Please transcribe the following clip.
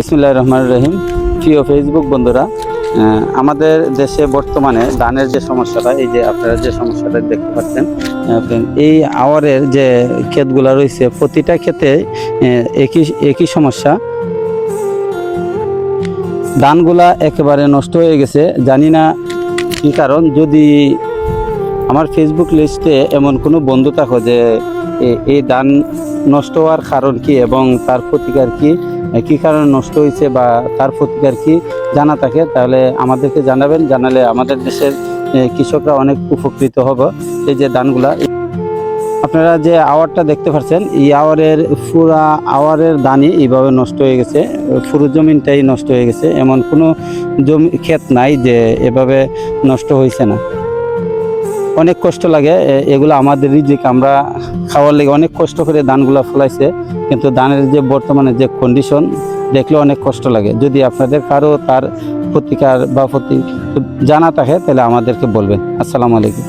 বিসমিল্লাহির রহমানির রহিম। প্রিয় ফেসবুক বন্ধুরা, আমাদের দেশে বর্তমানে ধানের যে সমস্যাটা, এই যে আপনারা যে সমস্যাটা দেখতে পাচ্ছেন, এই আওয়ারের যে ক্ষেতগুলো রয়েছে প্রতিটা ক্ষেতে একই সমস্যা। ধানগুলা একেবারে নষ্ট হয়ে গেছে, জানি না কি কারণ। যদি আমার ফেসবুক লিস্টে এমন কোনো বন্ধু থাকো যে এই ধান নষ্ট হওয়ার কারণ কি এবং তার প্রতিকার কি কারণে নষ্ট হয়েছে বা তার প্রতিকার কি জানা থাকে, তাহলে আমাদেরকে জানাবেন। জানালে আমাদের দেশের কৃষকরা অনেক উপকৃত হবে। এই যে ধানগুলা আপনারা যে আওয়ারটা দেখতে পাচ্ছেন, এই পুরা আওয়ারের ধানই এইভাবে নষ্ট হয়ে গেছে, পুরো জমিনটাই নষ্ট হয়ে গেছে। এমন কোনো ক্ষেত নাই যে এভাবে নষ্ট হয়েছে না। অনেক কষ্ট লাগে, এগুলো আমাদের রিজিক, আমরা খাওয়ার লেগে অনেক কষ্ট করে ধানগুলো ফলাইছে, কিন্তু ধানের যে বর্তমানে যে কন্ডিশন দেখলে অনেক কষ্ট লাগে। যদি আপনাদের কারো তার প্রতিকার বা জানা থাকে তাহলে আমাদেরকে বলবেন। আসসালামু আলাইকুম।